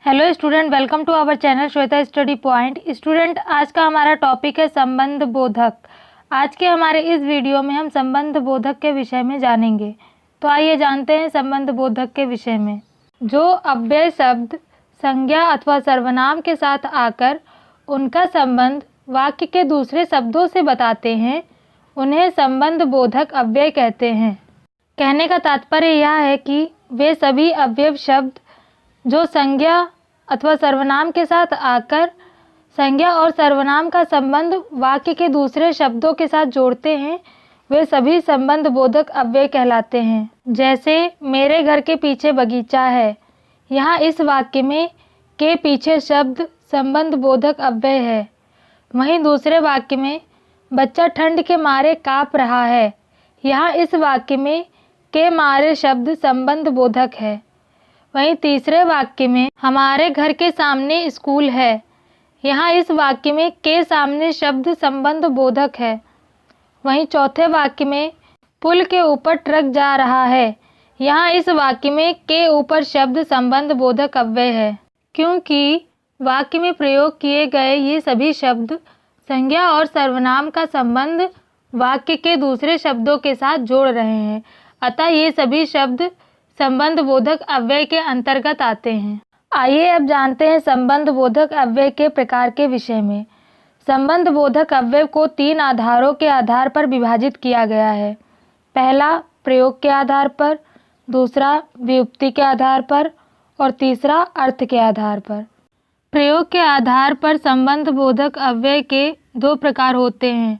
Hello student, welcome to our channel Shweta study point. Student, आज का हमारा टॉपिक है संबंध बोधक। आज के हमारे इस वीडियो में हम संबंध बोधक के विषय में जानेंगे। तो आइए जानते हैं संबंध बोधक के विषय में। जो अव्यय शब्द संज्ञा अथवा सर्वनाम के साथ आकर उनका संबंध वाक्य के दूसरे शब्दों से बताते हैं, उन्हें संबंध बोधक अव्यय कहते हैं। कहने का तात्पर्य यह है कि वे सभी अव्यय शब्द जो संज्ञा अथवा सर्वनाम के साथ आकर संज्ञा और सर्वनाम का संबंध वाक्य के दूसरे शब्दों के साथ जोड़ते हैं, वे सभी संबंध बोधक अव्यय कहलाते हैं। जैसे मेरे घर के पीछे बगीचा है, यहाँ इस वाक्य में के पीछे शब्द संबंध बोधक अव्यय है। वहीं दूसरे वाक्य में बच्चा ठंड के मारे काँप रहा है, यहाँ इस वाक्य में के मारे शब्द संबंध बोधक है। वहीं तीसरे वाक्य में हमारे घर के सामने स्कूल है, यहाँ इस वाक्य में के सामने शब्द संबंध बोधक है। वहीं चौथे वाक्य में पुल के ऊपर ट्रक जा रहा है, यहाँ इस वाक्य में के ऊपर शब्द संबंध बोधक अव्यय है। क्योंकि वाक्य में प्रयोग किए गए ये सभी शब्द संज्ञा और सर्वनाम का संबंध वाक्य के दूसरे शब्दों के साथ जोड़ रहे हैं, अतः ये सभी शब्द संबंध बोधक अव्यय के अंतर्गत आते हैं। आइए अब जानते हैं संबंध बोधक अव्यय के प्रकार के विषय में। संबंध बोधक अव्यय को 3 आधारों के आधार पर विभाजित किया गया है। पहला प्रयोग के आधार पर, दूसरा व्युत्पत्ति के आधार पर और तीसरा अर्थ के आधार पर। प्रयोग के आधार पर संबंध बोधक अव्यय के 2 प्रकार होते हैं,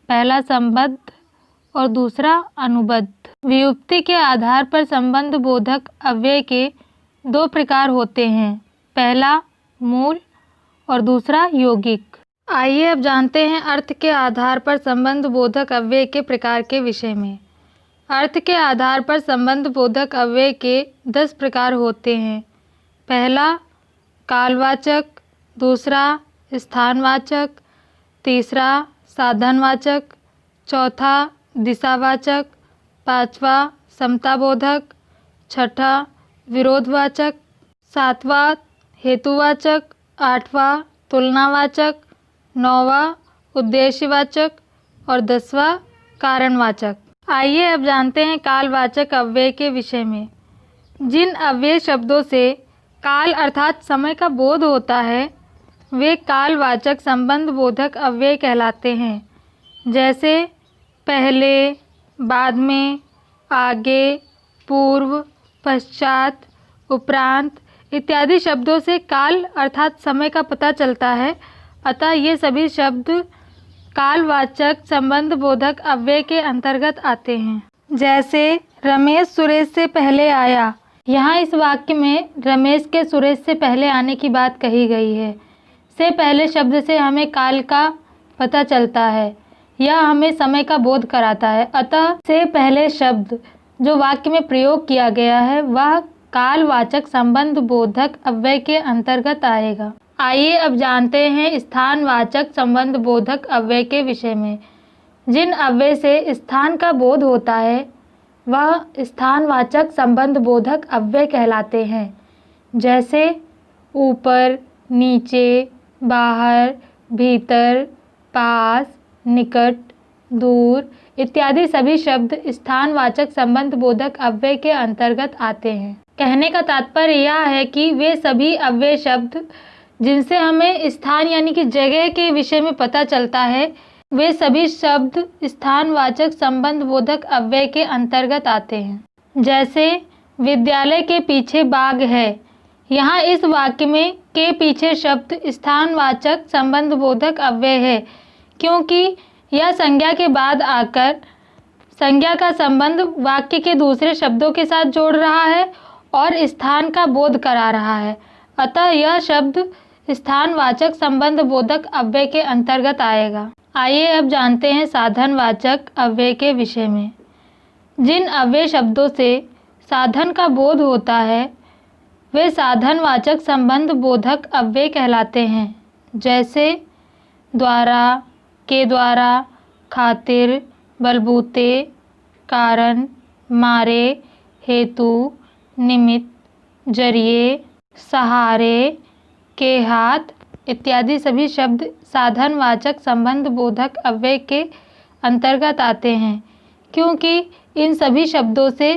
पहला संबद्ध और दूसरा अनुबद्ध। व्युत्पत्ति के आधार पर संबंध बोधक अव्यय के 2 प्रकार होते हैं, पहला मूल और दूसरा यौगिक। आइए अब जानते हैं अर्थ के आधार पर संबंध बोधक अव्यय के प्रकार के विषय में। अर्थ के आधार पर संबंध बोधक अव्यय के 10 प्रकार होते हैं, पहला कालवाचक, दूसरा स्थानवाचक, तीसरा साधनवाचक, चौथा दिशावाचक, पांचवा समताबोधक, छठा विरोधवाचक, सातवां हेतुवाचक, आठवां तुलनावाचक, नौवां उद्देश्यवाचक और 10वां कारणवाचक। आइए अब जानते हैं कालवाचक अव्यय के विषय में। जिन अव्यय शब्दों से काल अर्थात समय का बोध होता है, वे कालवाचक संबंध बोधक अव्यय कहलाते हैं। जैसे पहले, बाद में, आगे, पूर्व, पश्चात, उपरांत इत्यादि शब्दों से काल अर्थात समय का पता चलता है, अतः ये सभी शब्द कालवाचक संबंध बोधक अव्यय के अंतर्गत आते हैं। जैसे रमेश सुरेश से पहले आया, यहाँ इस वाक्य में रमेश के सुरेश से पहले आने की बात कही गई है। से पहले शब्द से हमें काल का पता चलता है, यह हमें समय का बोध कराता है, अतः से पहले शब्द जो वाक्य में प्रयोग किया गया है वह कालवाचक संबंध बोधक अव्यय के अंतर्गत आएगा। आइए अब जानते हैं स्थानवाचक संबंध बोधक अव्यय के विषय में। जिन अव्यय से स्थान का बोध होता है वह स्थानवाचक संबंध बोधक अव्यय कहलाते हैं। जैसे ऊपर, नीचे, बाहर, भीतर, पास, निकट, दूर इत्यादि सभी शब्द स्थानवाचक संबंध बोधक अव्यय के अंतर्गत आते हैं। कहने का तात्पर्य यह है कि वे सभी अव्यय शब्द जिनसे हमें स्थान यानी कि जगह के विषय में पता चलता है, वे सभी शब्द स्थानवाचक संबंध बोधक अव्यय के अंतर्गत आते हैं। जैसे विद्यालय के पीछे बाग है, यहाँ इस वाक्य में के पीछे शब्द स्थानवाचक संबंध बोधक अव्यय है, क्योंकि यह संज्ञा के बाद आकर संज्ञा का संबंध वाक्य के दूसरे शब्दों के साथ जोड़ रहा है और स्थान का बोध करा रहा है, अतः यह शब्द स्थानवाचक संबंध बोधक अव्यय के अंतर्गत आएगा। आइए अब जानते हैं साधनवाचक अव्यय के विषय में। जिन अव्यय शब्दों से साधन का बोध होता है वे साधनवाचक संबंध बोधक अव्यय कहलाते हैं। जैसे द्वारा, के द्वारा, खातिर, बलबूते, कारण, मारे, हेतु, निमित्त, जरिए, सहारे, के हाथ इत्यादि सभी शब्द साधनवाचक संबंध बोधक अव्यय के अंतर्गत आते हैं, क्योंकि इन सभी शब्दों से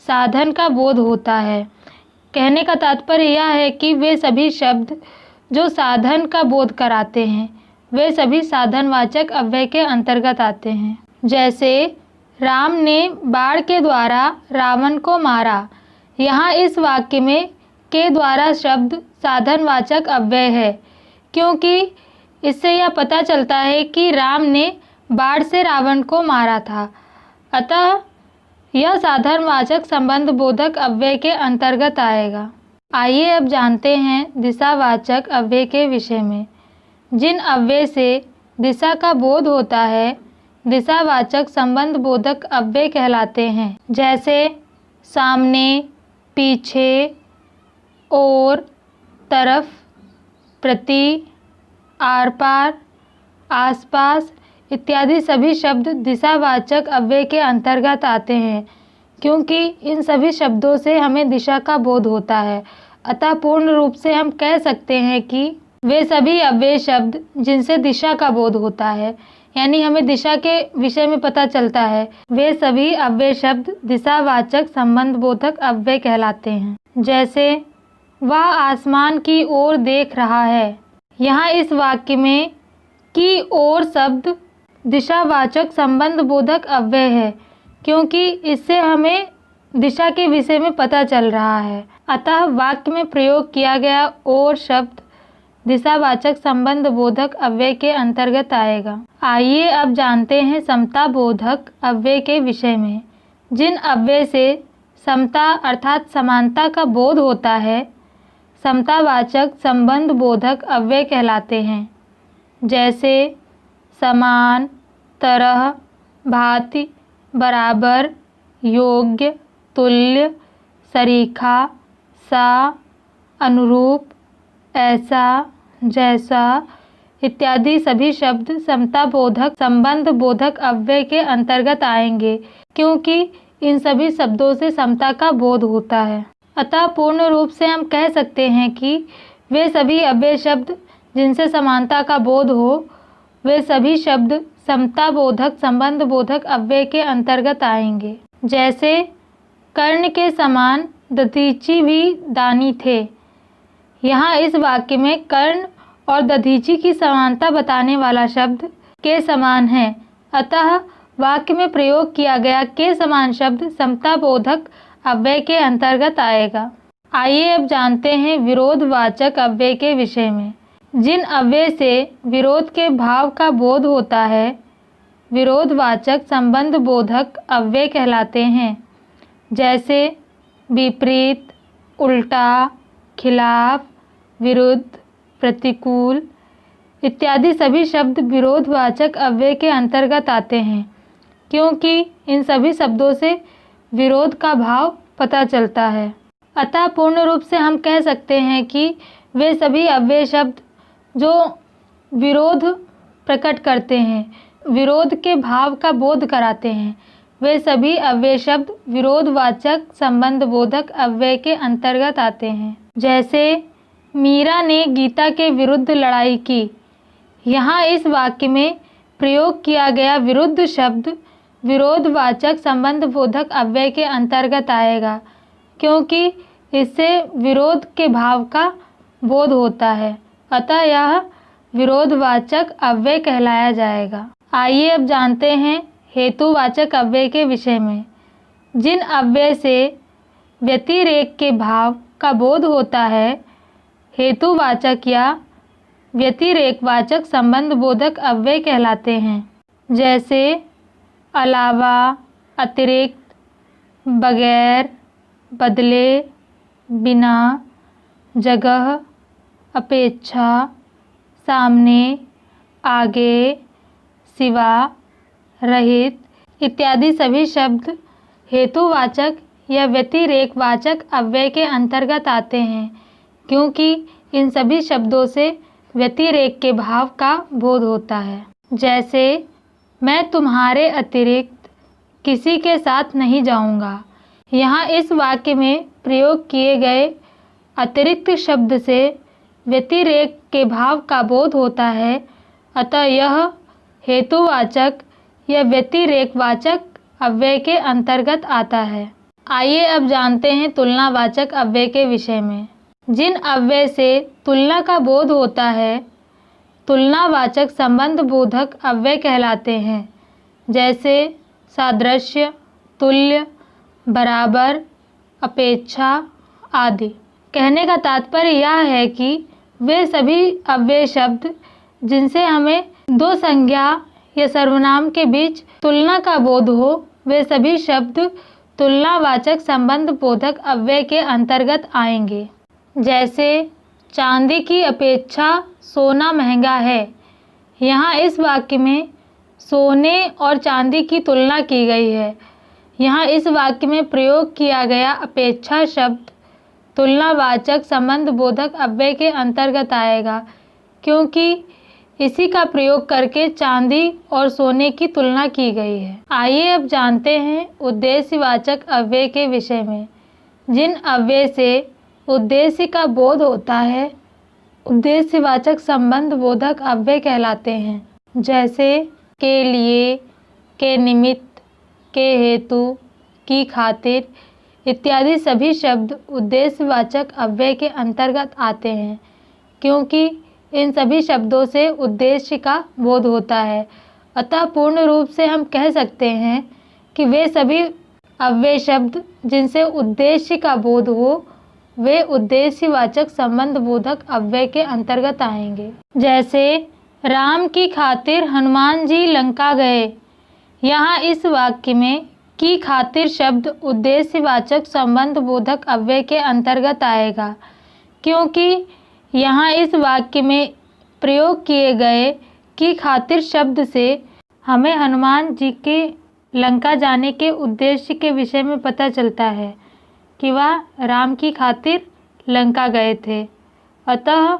साधन का बोध होता है। कहने का तात्पर्य यह है कि वे सभी शब्द जो साधन का बोध कराते हैं वे सभी साधनवाचक अव्यय के अंतर्गत आते हैं। जैसे राम ने बाण के द्वारा रावण को मारा, यहाँ इस वाक्य में के द्वारा शब्द साधनवाचक अव्यय है, क्योंकि इससे यह पता चलता है कि राम ने बाण से रावण को मारा था, अतः यह साधनवाचक संबंध बोधक अव्यय के अंतर्गत आएगा। आइए अब जानते हैं दिशावाचक अव्यय के विषय में। जिन अव्यय से दिशा का बोध होता है दिशावाचक संबंध बोधक अव्यय कहलाते हैं। जैसे सामने, पीछे, और, तरफ, प्रति, आर पार, आसपास इत्यादि सभी शब्द दिशावाचक अव्यय के अंतर्गत आते हैं, क्योंकि इन सभी शब्दों से हमें दिशा का बोध होता है। अतः पूर्ण रूप से हम कह सकते हैं कि वे सभी अव्यय शब्द जिनसे दिशा का बोध होता है, यानी हमें दिशा के विषय में पता चलता है, वे सभी अव्यय शब्द दिशावाचक संबंध बोधक अव्यय कहलाते हैं। जैसे वह आसमान की ओर देख रहा है, यहाँ इस वाक्य में की ओर शब्द दिशावाचक संबंध बोधक अव्यय है, क्योंकि इससे हमें दिशा के विषय में पता चल रहा है। अतः वाक्य में प्रयोग किया गया और शब्द दिशावाचक संबंध बोधक अव्यय के अंतर्गत आएगा। आइए अब जानते हैं समता बोधक अव्यय के विषय में। जिन अव्यय से समता अर्थात समानता का बोध होता है समतावाचक संबंध बोधक अव्यय कहलाते हैं। जैसे समान, तरह, भांति, बराबर, योग्य, तुल्य, सरीखा, सा, अनुरूप, ऐसा, जैसा इत्यादि सभी शब्द समता बोधक संबंध बोधक अव्यय के अंतर्गत आएंगे, क्योंकि इन सभी शब्दों से समता का बोध होता है। अतः पूर्ण रूप से हम कह सकते हैं कि वे सभी अव्यय शब्द जिनसे समानता का बोध हो वे सभी शब्द समता बोधक संबंध बोधक अव्यय के अंतर्गत आएंगे। जैसे कर्ण के समान दधीची भी दानी थे, यहाँ इस वाक्य में कर्ण और दधीची की समानता बताने वाला शब्द के समान है, अतः वाक्य में प्रयोग किया गया के समान शब्द समता बोधक अव्यय के अंतर्गत आएगा। आइए अब जानते हैं विरोधवाचक अव्यय के विषय में। जिन अव्यय से विरोध के भाव का बोध होता है विरोधवाचक संबंध बोधक अव्यय कहलाते हैं। जैसे विपरीत, उल्टा, खिलाफ, विरुद्ध, प्रतिकूल इत्यादि सभी शब्द विरोधवाचक अव्यय के अंतर्गत आते हैं, क्योंकि इन सभी शब्दों से विरोध का भाव पता चलता है। अतः पूर्ण रूप से हम कह सकते हैं कि वे सभी अव्यय शब्द जो विरोध प्रकट करते हैं, विरोध के भाव का बोध कराते हैं, वे सभी अव्यय शब्द विरोधवाचक संबंध बोधक अव्यय के अंतर्गत आते हैं। जैसे मीरा ने गीता के विरुद्ध लड़ाई की, यहाँ इस वाक्य में प्रयोग किया गया विरुद्ध शब्द विरोधवाचक संबंध बोधक अव्यय के अंतर्गत आएगा, क्योंकि इससे विरोध के भाव का बोध होता है, अतः यह विरोधवाचक अव्यय कहलाया जाएगा। आइए अब जानते हैं हेतुवाचक अव्यय के विषय में। जिन अव्यय से व्यतिरेक के भाव का बोध होता है हेतुवाचक या व्यतिरेकवाचक संबंध बोधक अव्यय कहलाते हैं। जैसे अलावा, अतिरिक्त, बगैर, बदले, बिना, जगह, अपेक्षा, सामने, आगे, सिवा, रहित इत्यादि सभी शब्द हेतुवाचक या व्यतिरेकवाचक अव्यय के अंतर्गत आते हैं, क्योंकि इन सभी शब्दों से व्यतिरेक के भाव का बोध होता है। जैसे मैं तुम्हारे अतिरिक्त किसी के साथ नहीं जाऊंगा, यहाँ इस वाक्य में प्रयोग किए गए अतिरिक्त शब्द से व्यतिरेक के भाव का बोध होता है, अतः यह हेतुवाचक या व्यतिरेकवाचक अव्यय के अंतर्गत आता है। आइए अब जानते हैं तुलनावाचक अव्यय के विषय में। जिन अव्यय से तुलना का बोध होता है, तुलनावाचक संबंध बोधक अव्यय कहलाते हैं, जैसे सादृश्य, तुल्य, बराबर, अपेक्षा आदि। कहने का तात्पर्य यह है कि वे सभी अव्यय शब्द जिनसे हमें दो संज्ञा या सर्वनाम के बीच तुलना का बोध हो, वे सभी शब्द तुलनावाचक संबंध बोधक अव्यय के अंतर्गत आएंगे। जैसे चांदी की अपेक्षा सोना महंगा है। यहाँ इस वाक्य में सोने और चांदी की तुलना की गई है। यहाँ इस वाक्य में प्रयोग किया गया अपेक्षा शब्द तुलनावाचक संबंध बोधक अव्यय के अंतर्गत आएगा, क्योंकि इसी का प्रयोग करके चांदी और सोने की तुलना की गई है। आइए अब जानते हैं उद्देश्यवाचक अव्यय के विषय में। जिन अव्यय से उद्देश्य का बोध होता है, उद्देश्यवाचक संबंध बोधक अव्यय कहलाते हैं, जैसे के लिए, के निमित्त, के हेतु, की खातिर इत्यादि सभी शब्द उद्देश्यवाचक अव्यय के अंतर्गत आते हैं, क्योंकि इन सभी शब्दों से उद्देश्य का बोध होता है। अतः पूर्ण रूप से हम कह सकते हैं कि वे सभी अव्यय शब्द जिनसे उद्देश्य का बोध हो, वे उद्देश्यवाचक संबंध बोधक अव्यय के अंतर्गत आएंगे। जैसे राम की खातिर हनुमान जी लंका गए। यहाँ इस वाक्य में की खातिर शब्द उद्देश्यवाचक संबंध बोधक अव्यय के अंतर्गत आएगा, क्योंकि यहाँ इस वाक्य में प्रयोग किए गए की खातिर शब्द से हमें हनुमान जी के लंका जाने के उद्देश्य के विषय में पता चलता है कि वह राम की खातिर लंका गए थे। अतः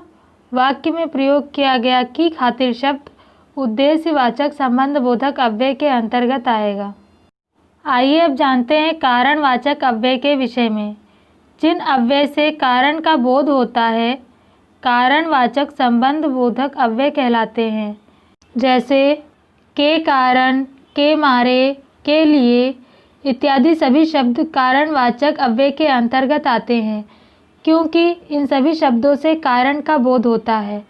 वाक्य में प्रयोग किया गया की खातिर शब्द उद्देश्यवाचक संबंध बोधक अव्यय के अंतर्गत आएगा। आइए अब जानते हैं कारणवाचक अव्यय के विषय में। जिन अव्यय से कारण का बोध होता है, कारणवाचक संबंध बोधक अव्यय कहलाते हैं, जैसे के कारण, के मारे, के लिए इत्यादि सभी शब्द कारणवाचक अव्यय के अंतर्गत आते हैं, क्योंकि इन सभी शब्दों से कारण का बोध होता है।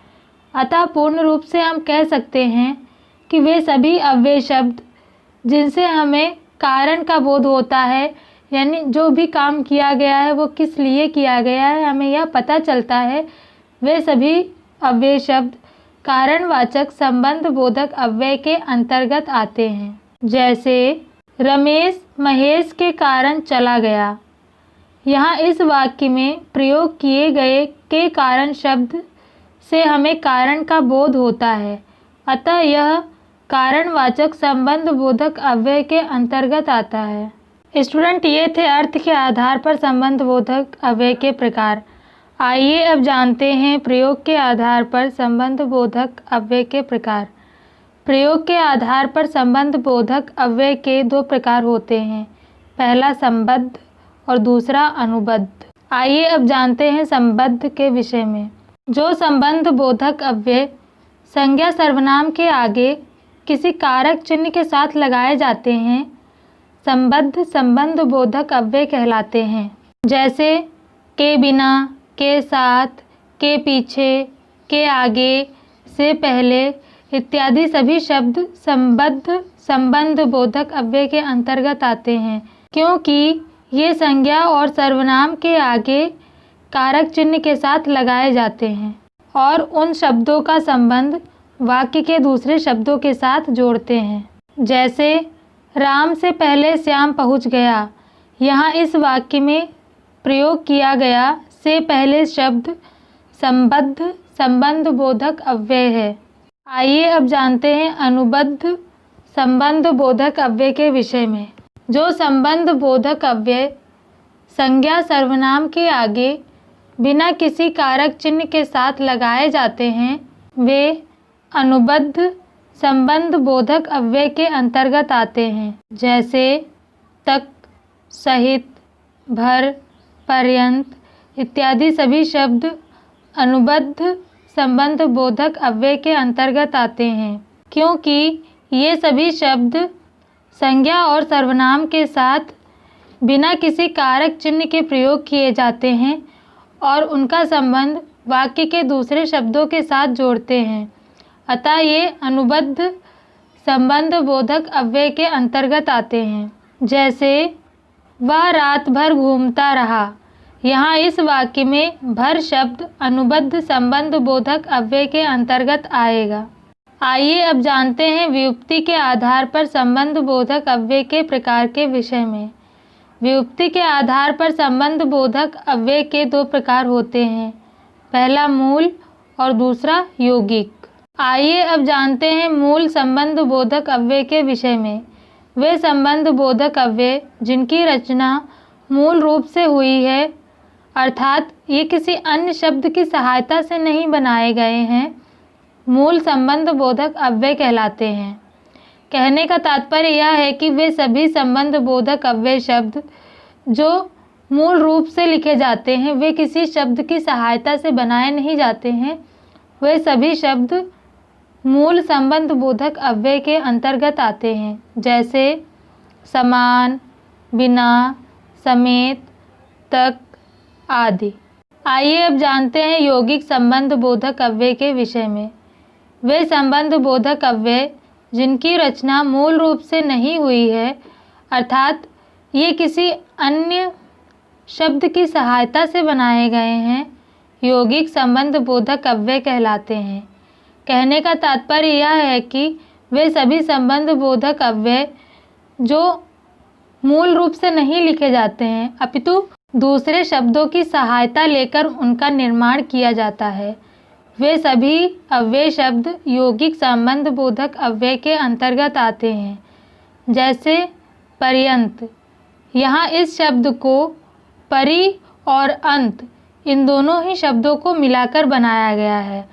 अतः पूर्ण रूप से हम कह सकते हैं कि वे सभी अव्यय शब्द जिनसे हमें कारण का बोध होता है, यानी जो भी काम किया गया है वो किस लिए किया गया है हमें यह पता चलता है, वे सभी अव्यय शब्द कारणवाचक संबंध बोधक अव्यय के अंतर्गत आते हैं। जैसे रमेश महेश के कारण चला गया। यहाँ इस वाक्य में प्रयोग किए गए के कारण शब्द से हमें कारण का बोध होता है, अतः यह कारणवाचक संबंध बोधक अव्यय के अंतर्गत आता है। स्टूडेंट, ये थे अर्थ के आधार पर संबंध बोधक अव्यय के प्रकार। आइए अब जानते हैं प्रयोग के आधार पर संबंध बोधक अव्यय के प्रकार। प्रयोग के आधार पर संबंध बोधक अव्यय के दो प्रकार होते हैं, पहला संबद्ध और दूसरा अनुबद्ध। आइए अब जानते हैं संबद्ध के विषय में। जो संबंध बोधक अव्यय संज्ञा सर्वनाम के आगे किसी कारक चिन्ह के साथ लगाए जाते हैं, संबद्ध संबंध बोधक अव्यय कहलाते हैं। जैसे के बिना, के साथ, के पीछे, के आगे, से पहले इत्यादि सभी शब्द संबद्ध संबंध बोधक अव्यय के अंतर्गत आते हैं, क्योंकि ये संज्ञा और सर्वनाम के आगे कारक चिन्ह के साथ लगाए जाते हैं और उन शब्दों का संबंध वाक्य के दूसरे शब्दों के साथ जोड़ते हैं। जैसे राम से पहले श्याम पहुंच गया। यहाँ इस वाक्य में प्रयोग किया गया से पहले शब्द संबद्ध संबंध बोधक अव्यय है। आइए अब जानते हैं अनुबद्ध संबंध बोधक अव्यय के विषय में। जो संबंध बोधक अव्यय संज्ञा सर्वनाम के आगे बिना किसी कारक चिन्ह के साथ लगाए जाते हैं, वे अनुबद्ध संबंध बोधक अव्यय के अंतर्गत आते हैं। जैसे तक, सहित, भर, पर्यंत इत्यादि सभी शब्द अनुबद्ध संबंध बोधक अव्यय के अंतर्गत आते हैं, क्योंकि ये सभी शब्द संज्ञा और सर्वनाम के साथ बिना किसी कारक चिन्ह के प्रयोग किए जाते हैं और उनका संबंध वाक्य के दूसरे शब्दों के साथ जोड़ते हैं। अतः ये अनुबद्ध संबंध बोधक अव्यय के अंतर्गत आते हैं। जैसे वह रात भर घूमता रहा, यहाँ इस वाक्य में भर शब्द अनुबद्ध संबंध बोधक अव्यय के अंतर्गत आएगा। आइए अब जानते हैं व्युत्पत्ति के आधार पर संबंध बोधक अव्यय के प्रकार के विषय में। व्युत्पत्ति के आधार पर संबंध बोधक अव्यय के दो प्रकार होते हैं, पहला मूल और दूसरा यौगिक। आइए अब जानते हैं मूल संबंध बोधक अव्यय के विषय में। वे संबंध बोधक अव्यय जिनकी रचना मूल रूप से हुई है, अर्थात ये किसी अन्य शब्द की सहायता से नहीं बनाए गए हैं, मूल संबंध बोधक अव्यय कहलाते हैं। कहने का तात्पर्य यह है कि वे सभी संबंध बोधक अव्यय शब्द जो मूल रूप से लिखे जाते हैं, वे किसी शब्द की सहायता से बनाए नहीं जाते हैं। वे सभी शब्द मूल संबंध बोधक अव्यय के अंतर्गत आते हैं, जैसे समान, बिना, समेत, तक आदि। आइए अब जानते हैं यौगिक संबंध बोधक अव्यय के विषय में। वे संबंध बोधक अव्यय जिनकी रचना मूल रूप से नहीं हुई है, अर्थात ये किसी अन्य शब्द की सहायता से बनाए गए हैं, यौगिक संबंध बोधक अव्यय कहलाते हैं। कहने का तात्पर्य यह है कि वे सभी संबंध बोधक अव्यय जो मूल रूप से नहीं लिखे जाते हैं, अपितु दूसरे शब्दों की सहायता लेकर उनका निर्माण किया जाता है, वे सभी अव्यय शब्द यौगिक संबंध बोधक अव्यय के अंतर्गत आते हैं। जैसे पर्यंत, यहाँ इस शब्द को परि और अंत इन दोनों ही शब्दों को मिलाकर बनाया गया है,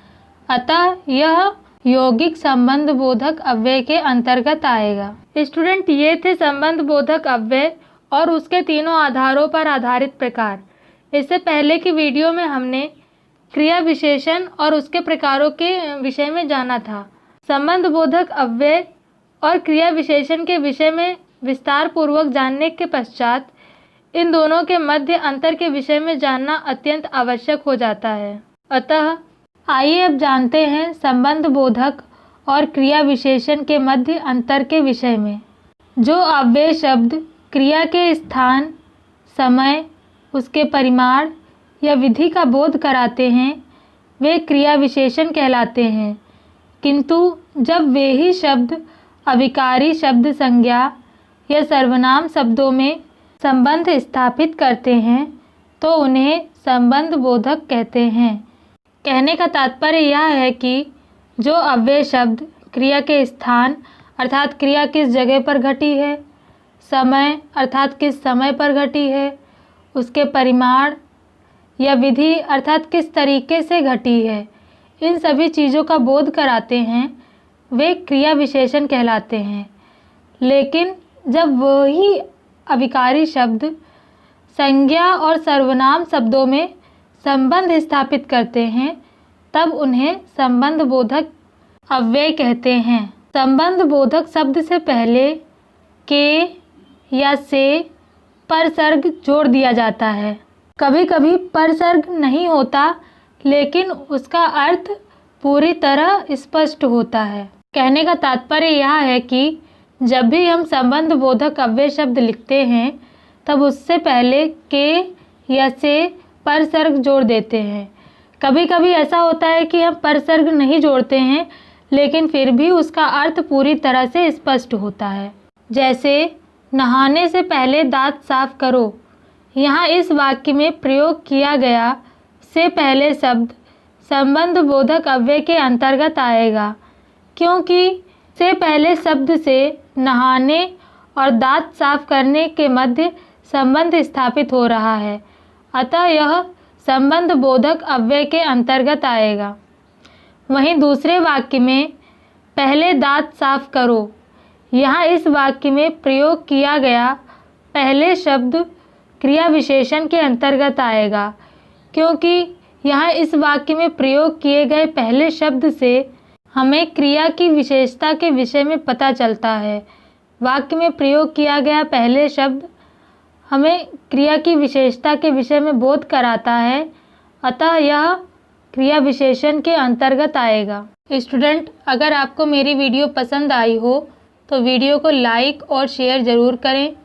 अतः यह यौगिक संबंध बोधक अव्यय के अंतर्गत आएगा। स्टूडेंट, ये थे संबंध बोधक अव्यय और उसके तीनों आधारों पर आधारित प्रकार। इससे पहले की वीडियो में हमने क्रिया विशेषण और उसके प्रकारों के विषय में जाना था। संबंध बोधक अव्यय और क्रिया विशेषण के विषय में विस्तार पूर्वक जानने के पश्चात इन दोनों के मध्य अंतर के विषय में जानना अत्यंत आवश्यक हो जाता है। अतः आइए अब जानते हैं संबंध बोधक और क्रिया विशेषण के मध्य अंतर के विषय में। जो अव्यय शब्द क्रिया के स्थान, समय, उसके परिमाण या विधि का बोध कराते हैं, वे क्रिया विशेषण कहलाते हैं। किंतु जब वे ही शब्द अविकारी शब्द संज्ञा या सर्वनाम शब्दों में संबंध स्थापित करते हैं तो उन्हें संबंध बोधक कहते हैं। कहने का तात्पर्य यह है कि जो अव्यय शब्द क्रिया के स्थान अर्थात क्रिया किस जगह पर घटी है, समय अर्थात किस समय पर घटी है, उसके परिमाण या विधि अर्थात किस तरीके से घटी है, इन सभी चीज़ों का बोध कराते हैं, वे क्रिया विशेषण कहलाते हैं। लेकिन जब वही अविकारी शब्द संज्ञा और सर्वनाम शब्दों में संबंध स्थापित करते हैं, तब उन्हें संबंध बोधक अव्यय कहते हैं। संबंध बोधक शब्द से पहले के या से परसर्ग जोड़ दिया जाता है। कभी कभी परसर्ग नहीं होता, लेकिन उसका अर्थ पूरी तरह स्पष्ट होता है। कहने का तात्पर्य यह है कि जब भी हम संबंध बोधक अव्यय शब्द लिखते हैं, तब उससे पहले के या से परसर्ग जोड़ देते हैं। कभी कभी ऐसा होता है कि हम परसर्ग नहीं जोड़ते हैं, लेकिन फिर भी उसका अर्थ पूरी तरह से स्पष्ट होता है। जैसे नहाने से पहले दांत साफ करो, यहाँ इस वाक्य में प्रयोग किया गया से पहले शब्द संबंध बोधक अव्यय के अंतर्गत आएगा, क्योंकि से पहले शब्द से नहाने और दांत साफ करने के मध्य संबंध स्थापित हो रहा है, अतः यह संबंध बोधक अव्यय के अंतर्गत आएगा। वहीं दूसरे वाक्य में पहले दांत साफ करो, यहाँ इस वाक्य में प्रयोग किया गया पहले शब्द क्रिया विशेषण के अंतर्गत आएगा, क्योंकि यहाँ इस वाक्य में प्रयोग किए गए पहले शब्द से हमें क्रिया की विशेषता के विषय में पता चलता है। वाक्य में प्रयोग किया गया पहले शब्द हमें क्रिया की विशेषता के विषय में बोध कराता है, अतः यह क्रिया विशेषण के अंतर्गत आएगा। स्टूडेंट, अगर आपको मेरी वीडियो पसंद आई हो तो वीडियो को लाइक और शेयर ज़रूर करें।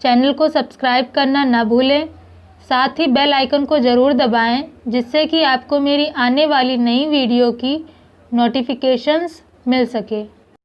चैनल को सब्सक्राइब करना ना भूलें। साथ ही बेल आइकन को ज़रूर दबाएं, जिससे कि आपको मेरी आने वाली नई वीडियो की नोटिफिकेशंस मिल सके।